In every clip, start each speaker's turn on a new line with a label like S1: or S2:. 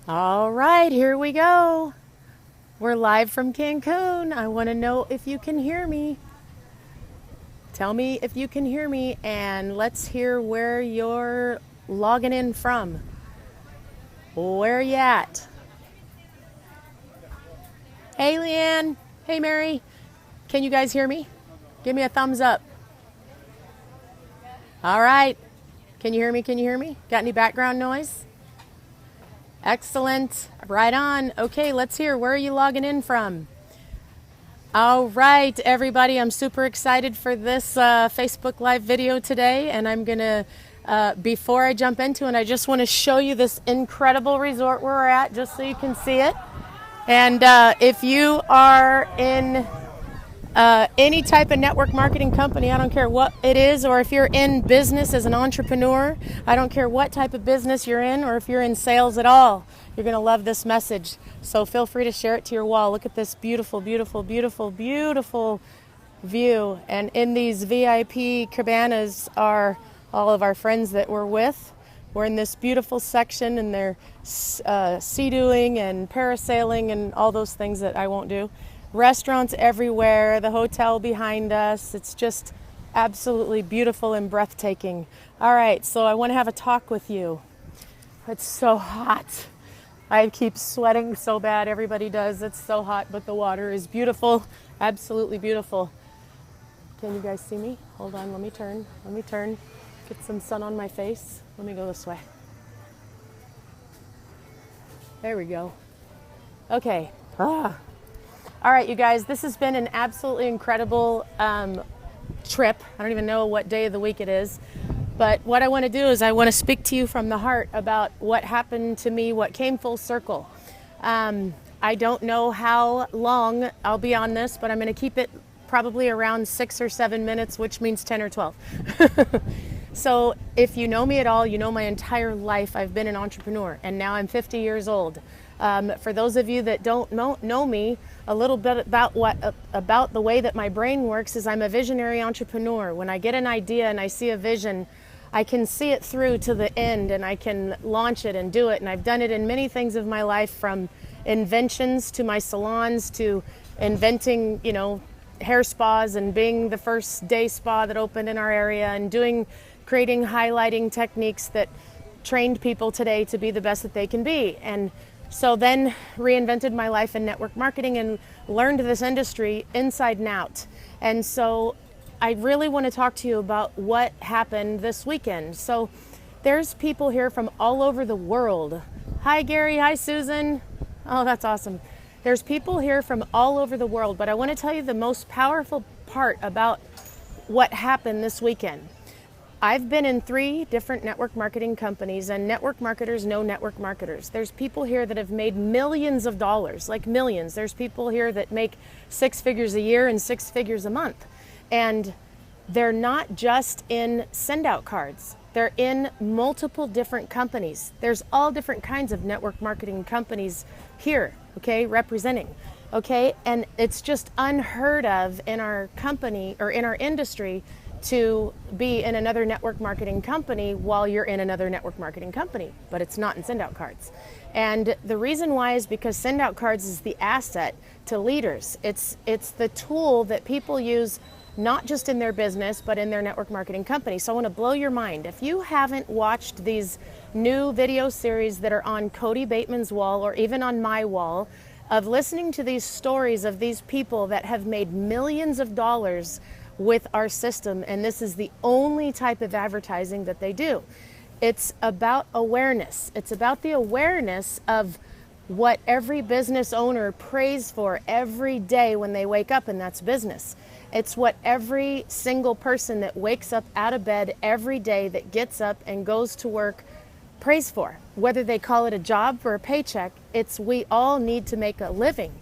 S1: All right, here we go. We're live from Cancun. I want to know if you can hear me. Tell me if you can hear me, and let's hear where you're logging in from. Where you at? Hey, Leanne. Hey, Mary. Can you guys hear me? Give me a thumbs up. All right. Can you hear me? Can you hear me? Got any background noise? Excellent. Right on. Okay, let's hear. Where are you logging in from? All right, everybody. I'm super excited for this Facebook Live video today. And I'm going to, before I jump into it, I just want to show you this incredible resort where we're at, just so you can see it. And if you are in any type of network marketing company, I don't care what it is, or if you're in business as an entrepreneur, I don't care what type of business you're in, or if you're in sales at all, you're going to love this message. So feel free to share it to your wall. Look at this beautiful, beautiful, beautiful, beautiful view. And in these VIP cabanas are all of our friends that we're with. We're in this beautiful section, and they're sea-doing and parasailing and all those things that I won't do. Restaurants everywhere, the hotel behind us. It's just absolutely beautiful and breathtaking. All right, so I want to have a talk with you. It's so hot. I keep sweating so bad. Everybody does. It's so hot, but the water is beautiful, absolutely beautiful. Can you guys see me? Hold on, let me turn. Get some sun on my face. Let me go this way. There we go. Okay. All right, you guys, this has been an absolutely incredible trip. I don't even know what day of the week it is. But what I want to do is I want to speak to you from the heart about what happened to me, what came full circle. I don't know how long I'll be on this, but I'm going to keep it probably around 6 or 7 minutes, which means 10 or 12. So if you know me at all, you know my entire life I've been an entrepreneur, and now I'm 50 years old. For those of you that don't know me, a little bit about the way that my brain works is I'm a visionary entrepreneur. When I get an idea and I see a vision, I can see it through to the end, and I can launch it and do it. And I've done it in many things of my life, from inventions to my salons to inventing, hair spas and being the first day spa that opened in our area, and creating highlighting techniques that trained people today to be the best that they can be. And so then reinvented my life in network marketing and learned this industry inside and out. And so I really want to talk to you about what happened this weekend. So there's people here from all over the world. Hi, Gary. Hi, Susan. Oh, that's awesome. There's people here from all over the world, but I want to tell you the most powerful part about what happened this weekend. I've been in 3 different network marketing companies, and network marketers know network marketers. There's people here that have made millions of dollars, like millions. There's people here that make 6 figures a year and 6 figures a month. And they're not just in send-out cards. They're in multiple different companies. There's all different kinds of network marketing companies here, okay, representing. Okay, and it's just unheard of in our company or in our industry to be in another network marketing company while you're in another network marketing company, but it's not in send-out cards. And the reason why is because send-out cards is the asset to leaders. It's the tool that people use not just in their business, but in their network marketing company. So I want to blow your mind. If you haven't watched these new video series that are on Cody Bateman's wall, or even on my wall, of listening to these stories of these people that have made millions of dollars with our system, and this is the only type of advertising that they do. It's about awareness. It's about the awareness of what every business owner prays for every day when they wake up, and that's business. It's what every single person that wakes up out of bed every day, that gets up and goes to work, prays for. Whether they call it a job or a paycheck, it's we all need to make a living.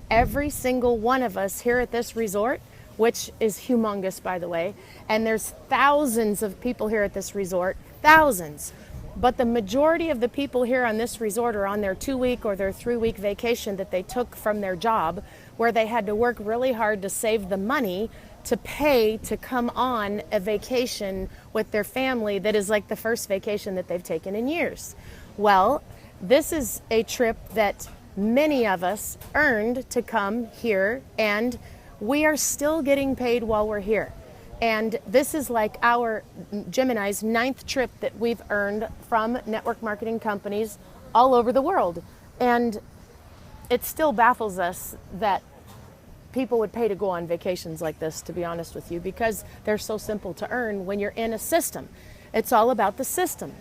S1: Every single one of us here at this resort, which is humongous, by the way, and there's thousands of people here at this resort, thousands. But the majority of the people here on this resort are on their 2-week or their 3-week vacation that they took from their job, where they had to work really hard to save the money to pay to come on a vacation with their family that is like the first vacation that they've taken in years. Well, This is a trip that many of us earned to come here, and we are still getting paid while we're here. And this is like our Jim and I's 9th trip that we've earned from network marketing companies all over the world. And it still baffles us that people would pay to go on vacations like this, to be honest with you, because they're so simple to earn when you're in a system. It's all about the system.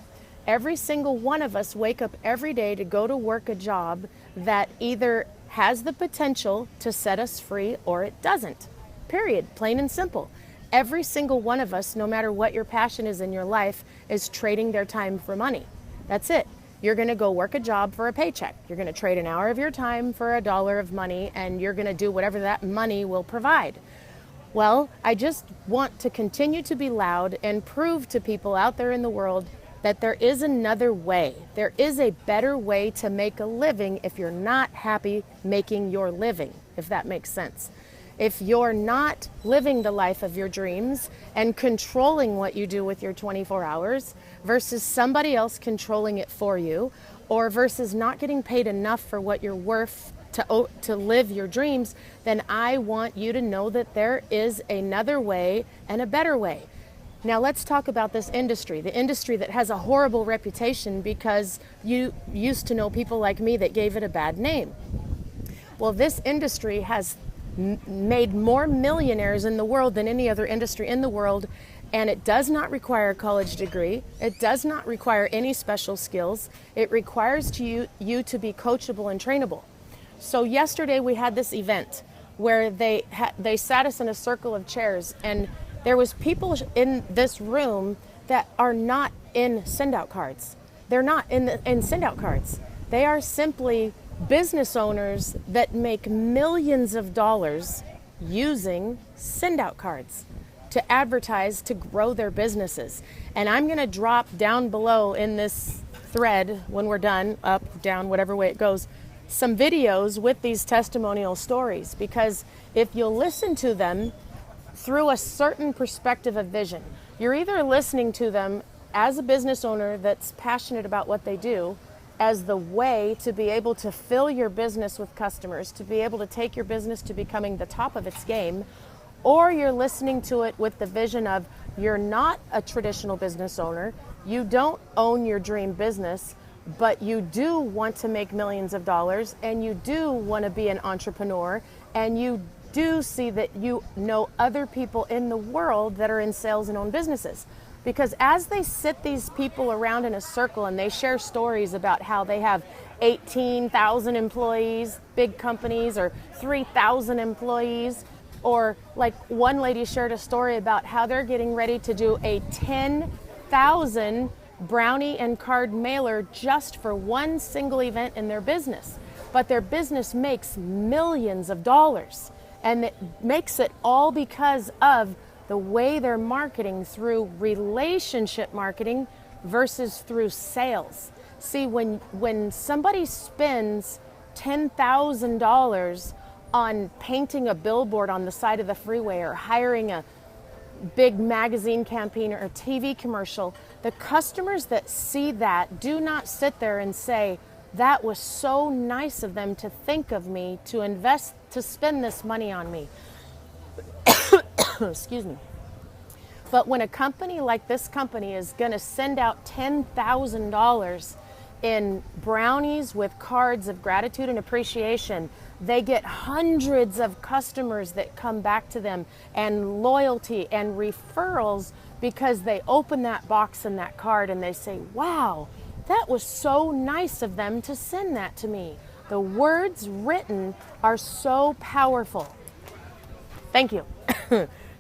S1: Every single one of us wake up every day to go to work a job that either has the potential to set us free or it doesn't. Period. Plain and simple. Every single one of us, no matter what your passion is in your life, is trading their time for money. That's it. You're going to go work a job for a paycheck. You're going to trade an hour of your time for $1 of money, and you're going to do whatever that money will provide. Well, I just want to continue to be loud and prove to people out there in the world that there is another way. There is a better way to make a living if you're not happy making your living, if that makes sense. If you're not living the life of your dreams and controlling what you do with your 24 hours versus somebody else controlling it for you, or versus not getting paid enough for what you're worth to live your dreams, then I want you to know that there is another way and a better way. Now let's talk about this industry, the industry that has a horrible reputation because you used to know people like me that gave it a bad name. Well, this industry has made more millionaires in the world than any other industry in the world, and it does not require a college degree. It does not require any special skills. It requires you to be coachable and trainable. So yesterday we had this event where they sat us in a circle of chairs, and there was people in this room that are not in send-out cards. They're not in send-out cards. They are simply business owners that make millions of dollars using send-out cards to advertise, to grow their businesses. And I'm going to drop down below in this thread when we're done, up, down, whatever way it goes, some videos with these testimonial stories, because if you'll listen to them through a certain perspective of vision, you're either listening to them as a business owner that's passionate about what they do, as the way to be able to fill your business with customers, to be able to take your business to becoming the top of its game, or you're listening to it with the vision of you're not a traditional business owner, you don't own your dream business, but you do want to make millions of dollars, and you do want to be an entrepreneur, and you do see that you know other people in the world that are in sales and own businesses. Because as they sit these people around in a circle and they share stories about how they have 18,000 employees, big companies, or 3,000 employees, or like one lady shared a story about how they're getting ready to do a 10,000 brownie and card mailer just for one single event in their business. But their business makes millions of dollars, and it makes it all because of the way they're marketing through relationship marketing versus through sales. See, when somebody spends $10,000 on painting a billboard on the side of the freeway or hiring a big magazine campaign or a TV commercial, the customers that see that do not sit there and say, that was so nice of them to think of me, to invest, to spend this money on me. Excuse me. But when a company like this company is going to send out $10,000 in brownies with cards of gratitude and appreciation, they get hundreds of customers that come back to them, and loyalty and referrals, because they open that box and that card and they say, wow, that was so nice of them to send that to me. The words written are so powerful. Thank you.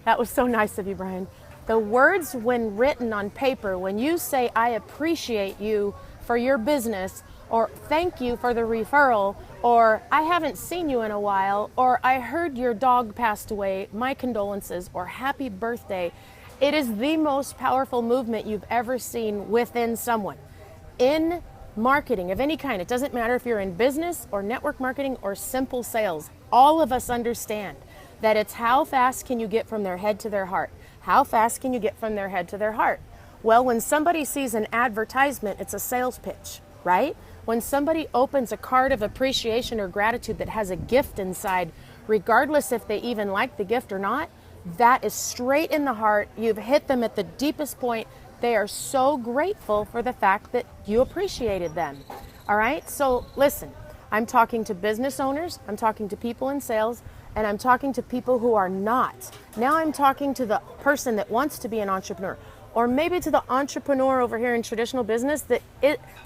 S1: That was so nice of you, Brian. The words when written on paper, when you say, I appreciate you for your business, or thank you for the referral, or I haven't seen you in a while, or I heard your dog passed away, my condolences, or happy birthday, it is the most powerful movement you've ever seen within someone. In marketing of any kind, it doesn't matter if you're in business or network marketing or simple sales, all of us understand that it's how fast can you get from their head to their heart? How fast can you get from their head to their heart? Well, when somebody sees an advertisement, it's a sales pitch, right? When somebody opens a card of appreciation or gratitude that has a gift inside, regardless if they even like the gift or not, that is straight in the heart. You've hit them at the deepest point. They are so grateful for the fact that you appreciated them. All right, so listen, I'm talking to business owners, I'm talking to people in sales, and I'm talking to people who are not. Now I'm talking to the person that wants to be an entrepreneur, or maybe to the entrepreneur over here in traditional business that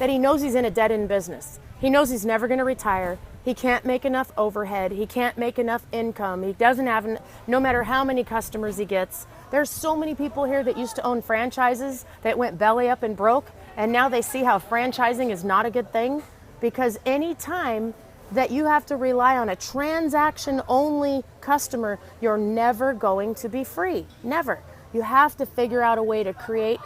S1: he knows he's in a dead-end business. He knows he's never going to retire. He can't make enough overhead. He can't make enough income. He doesn't have, no matter how many customers he gets. There's so many people here that used to own franchises that went belly up and broke, and now they see how franchising is not a good thing, because any time that you have to rely on a transaction-only customer, you're never going to be free. Never. You have to figure out a way to create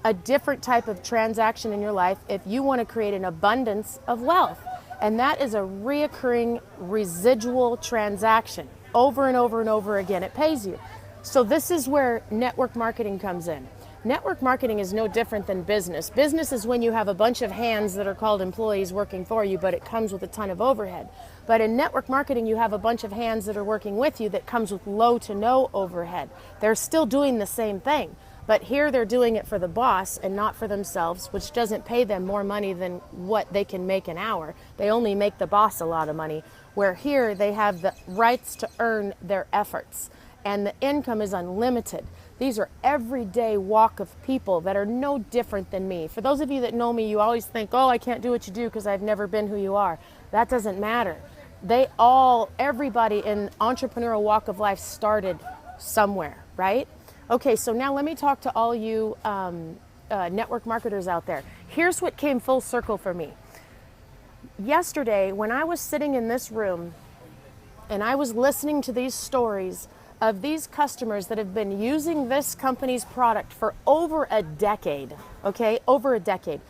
S1: a different type of transaction in your life if you want to create an abundance of wealth. And that is a reoccurring residual transaction over and over and over again. It pays you. So this is where network marketing comes in. Network marketing is no different than business. Business is when you have a bunch of hands that are called employees working for you, but it comes with a ton of overhead. But in network marketing, you have a bunch of hands that are working with you that comes with low to no overhead. They're still doing the same thing, but here they're doing it for the boss and not for themselves, which doesn't pay them more money than what they can make an hour. They only make the boss a lot of money, where here they have the rights to earn their efforts, and the income is unlimited. These are everyday walk of people that are no different than me. For those of you that know me, you always think, oh, I can't do what you do because I've never been who you are. That doesn't matter. Everybody in entrepreneurial walk of life started somewhere, right? Okay, so now let me talk to all you network marketers out there. Here's what came full circle for me. Yesterday, when I was sitting in this room and I was listening to these stories of these customers that have been using this company's product for over a decade, okay, over a decade.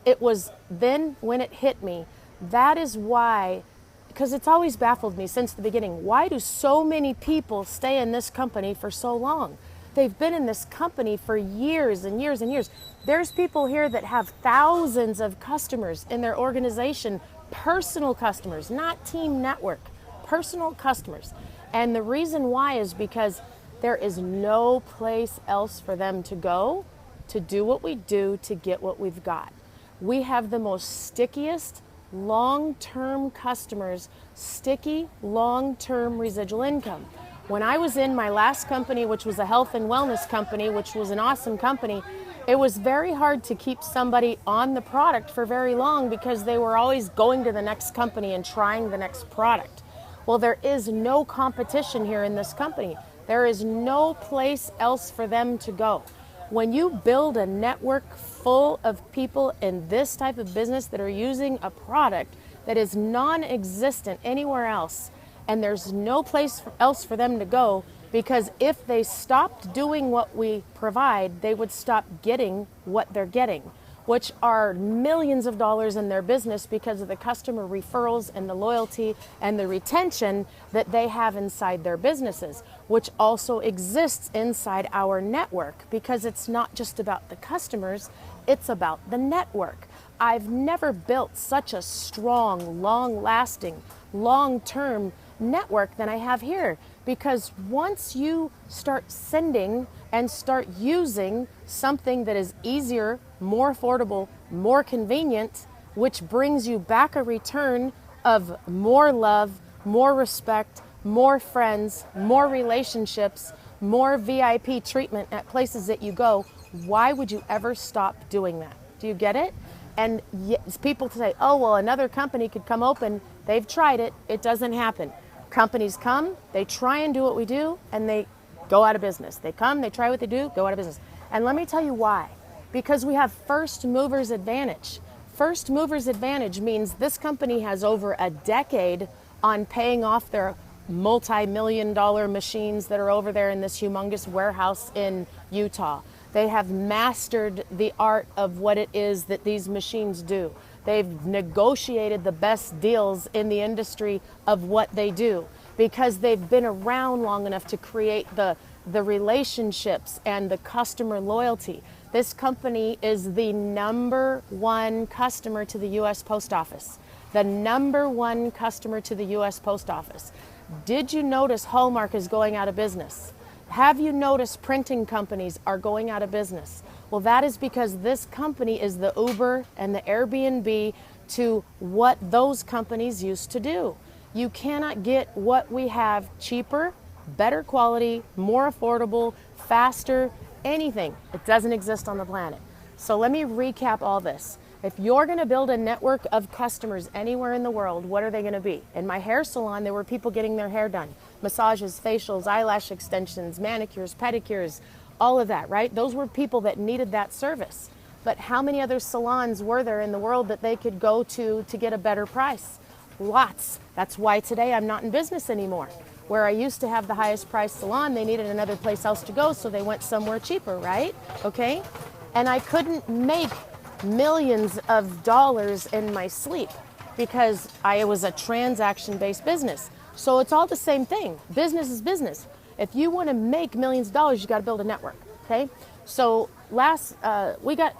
S1: It was then when it hit me, that is why, because it's always baffled me since the beginning, why do so many people stay in this company for so long? They've been in this company for years and years and years. There's people here that have thousands of customers in their organization, personal customers, not team network, personal customers. And the reason why is because there is no place else for them to go to do what we do to get what we've got. We have the most stickiest long-term customers, sticky long-term residual income. When I was in my last company, which was a health and wellness company, which was an awesome company, it was very hard to keep somebody on the product for very long because they were always going to the next company and trying the next product. Well, there is no competition here in this company. There is no place else for them to go. When you build a network full of people in this type of business that are using a product that is non-existent anywhere else, and there's no place else for them to go, because if they stopped doing what we provide, they would stop getting what they're getting, which are millions of dollars in their business because of the customer referrals and the loyalty and the retention that they have inside their businesses, which also exists inside our network, because it's not just about the customers, it's about the network. I've never built such a strong, long-lasting, long-term network than I have here, because once you start sending and start using something that is easier, more affordable, more convenient, which brings you back a return of more love, more respect, more friends, more relationships, more VIP treatment at places that you go, why would you ever stop doing that? Do you get it? And yes, people say, oh, well, another company could come open. They've tried it. It doesn't happen. Companies come, they try and do what we do, and they go out of business. They come, they try what they do, go out of business. And let me tell you why. Because we have first movers advantage. First movers advantage means this company has over a decade on paying off their multi-million-dollar machines that are over there in this humongous warehouse in Utah. They have mastered the art of what it is that these machines do. They've negotiated the best deals in the industry of what they do because they've been around long enough to create the relationships and the customer loyalty. This company is the #1 customer to the U.S. Post Office. The #1 customer to the U.S. Post Office. Did you notice Hallmark is going out of business? Have you noticed printing companies are going out of business? Well, that is because this company is the Uber and the Airbnb to what those companies used to do. You cannot get what we have cheaper, better quality, more affordable, faster, anything. It doesn't exist on the planet. So let me recap all this. If you're going to build a network of customers anywhere in the world, what are they going to be? In my hair salon, there were people getting their hair done. Massages, facials, eyelash extensions, manicures, pedicures, all of that, right? Those were people that needed that service. But how many other salons were there in the world that they could go to get a better price? Lots. That's why today I'm not in business anymore. Where I used to have the highest priced salon, they needed another place else to go, so they went somewhere cheaper, right? Okay? And I couldn't make millions of dollars in my sleep because I was a transaction-based business. So it's all the same thing. Business is business. If you want to make millions of dollars, you got to build a network. Okay. So we got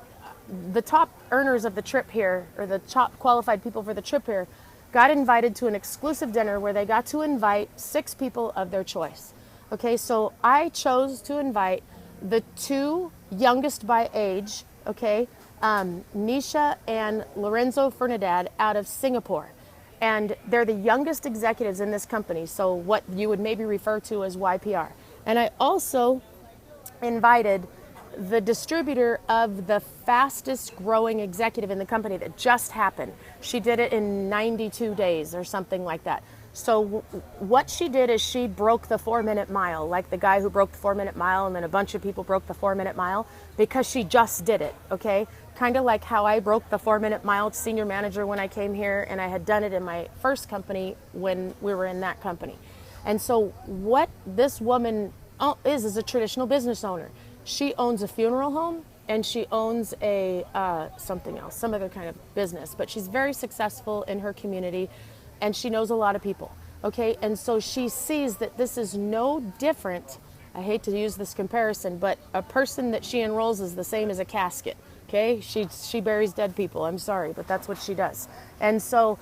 S1: the top earners of the trip here, or the top qualified people for the trip here, got invited to an exclusive dinner where they got to invite 6 people of their choice. Okay. So I chose to invite the 2 youngest by age. Okay. Nisha and Lorenzo Fernandad out of Singapore. And they're the youngest executives in this company, so what you would maybe refer to as YPR. And I also invited the distributor of the fastest growing executive in the company that just happened. She did it in 92 days or something like that. So what she did is she broke the 4-minute mile, like the guy who broke the 4-minute mile, and then a bunch of people broke the 4-minute mile because she just did it, okay? Kind of like how I broke the 4-minute mile senior manager when I came here, and I had done it in my first company when we were in that company. And so what this woman is a traditional business owner. She owns a funeral home and she owns a something else, some other kind of business, but she's very successful in her community and she knows a lot of people, okay? And so she sees that this is no different. I hate to use this comparison, but a person that she enrolls is the same as a casket. Okay, she buries dead people. I'm sorry, but that's what she does. And so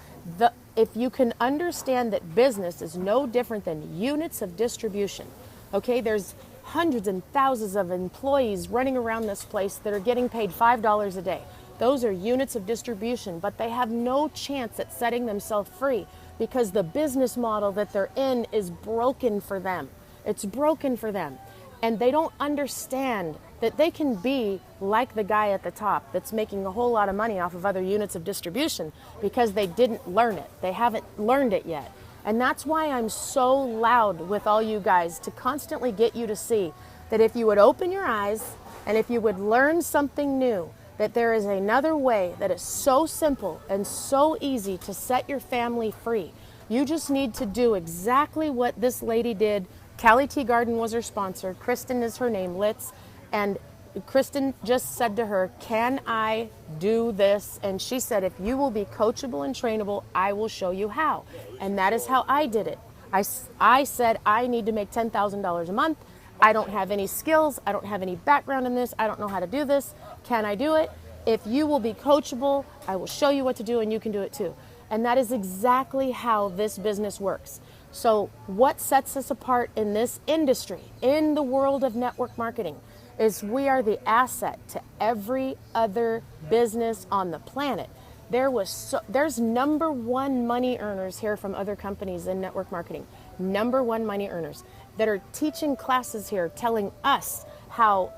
S1: if you can understand that business is no different than units of distribution, okay, there's hundreds and thousands of employees running around this place that are getting paid $5 a day. Those are units of distribution, but they have no chance at setting themselves free because the business model that they're in is broken for them. It's broken for them. And they don't understand that they can be like the guy at the top that's making a whole lot of money off of other units of distribution because they didn't learn it. They haven't learned it yet. And that's why I'm so loud with all you guys to constantly get you to see that if you would open your eyes and if you would learn something new, that there is another way that is so simple and so easy to set your family free. You just need to do exactly what this lady did. Callie Teagarden was her sponsor. Kristen is her name, Litz. And Kristen just said to her, can I do this? And she said, if you will be coachable and trainable, I will show you how. And that is how I did it. I said, I need to make $10,000 a month. I don't have any skills. I don't have any background in this. I don't know how to do this. Can I do it? If you will be coachable, I will show you what to do and you can do it too. And that is exactly how this business works. So what sets us apart in this industry, in the world of network marketing, is we are the asset to every other business on the planet. There's #1 money earners here from other companies in network marketing, #1 money earners that are teaching classes here, telling us how,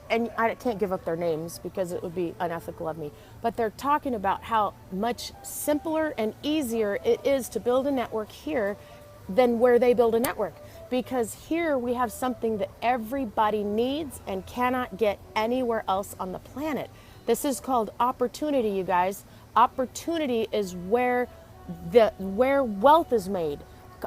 S1: and I can't give up their names because it would be unethical of me, but they're talking about how much simpler and easier it is to build a network here than where they build a network. Because here we have something that everybody needs and cannot get anywhere else on the planet. This is called opportunity, you guys. Opportunity is where wealth is made.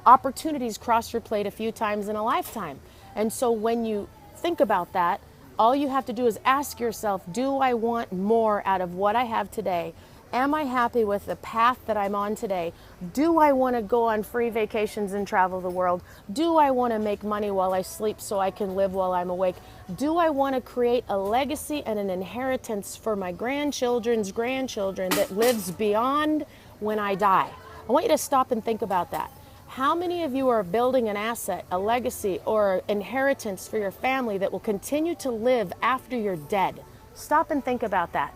S1: Opportunities cross your plate a few times in a lifetime. And so when you think about that, all you have to do is ask yourself, do I want more out of what I have today? Am I happy with the path that I'm on today? Do I want to go on free vacations and travel the world? Do I want to make money while I sleep so I can live while I'm awake? Do I want to create a legacy and an inheritance for my grandchildren's grandchildren that lives beyond when I die? I want you to stop and think about that. How many of you are building an asset, a legacy, or inheritance for your family that will continue to live after you're dead? Stop and think about that.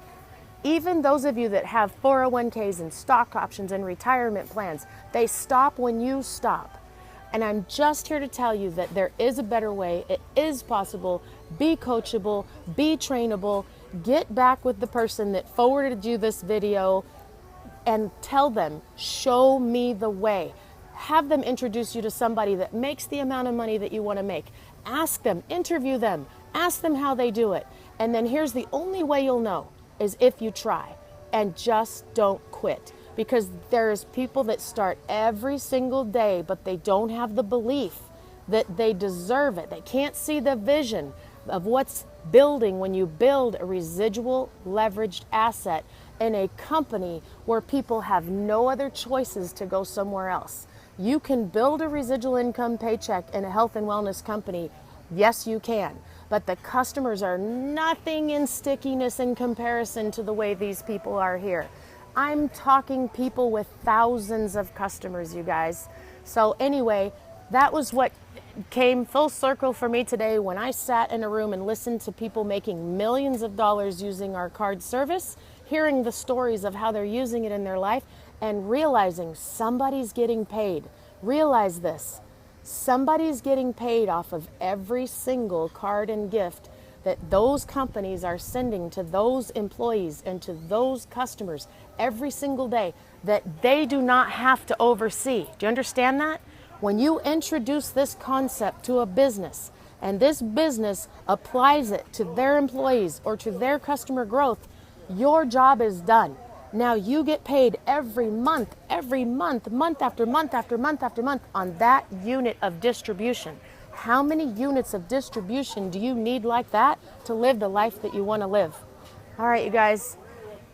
S1: Even those of you that have 401ks and stock options and retirement plans, they stop when you stop. And I'm just here to tell you that there is a better way. It is possible. Be coachable, be trainable, get back with the person that forwarded you this video and tell them, show me the way. Have them introduce you to somebody that makes the amount of money that you want to make. Ask them, interview them, ask them how they do it. And then here's the only way you'll know is if you try, and just don't quit. Because there's people that start every single day, but they don't have the belief that they deserve it. They can't see the vision of what's building when you build a residual leveraged asset in a company where people have no other choices to go somewhere else. You can build a residual income paycheck in a health and wellness company. Yes, you can. But the customers are nothing in stickiness in comparison to the way these people are here. I'm talking people with thousands of customers, you guys. So anyway, that was what came full circle for me today when I sat in a room and listened to people making millions of dollars using our card service, hearing the stories of how they're using it in their life, and realizing somebody's getting paid. Realize this. Somebody's getting paid off of every single card and gift that those companies are sending to those employees and to those customers every single day that they do not have to oversee. Do you understand that? When you introduce this concept to a business and this business applies it to their employees or to their customer growth, your job is done. Now you get paid every month, month after month after month after month on that unit of distribution. How many units of distribution do you need like that to live the life that you want to live? All right, you guys,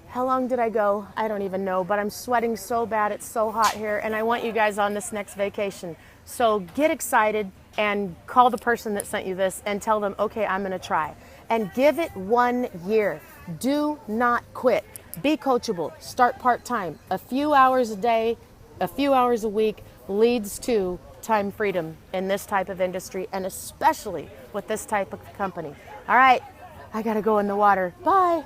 S1: how long did I go? I don't even know, but I'm sweating so bad. It's so hot here, and I want you guys on this next vacation. So get excited and call the person that sent you this and tell them, okay, I'm going to try. And give it 1 year. Do not quit. Be coachable. Start part-time. A few hours a day, a few hours a week leads to time freedom in this type of industry, and especially with this type of company. All right, I got to go in the water. Bye.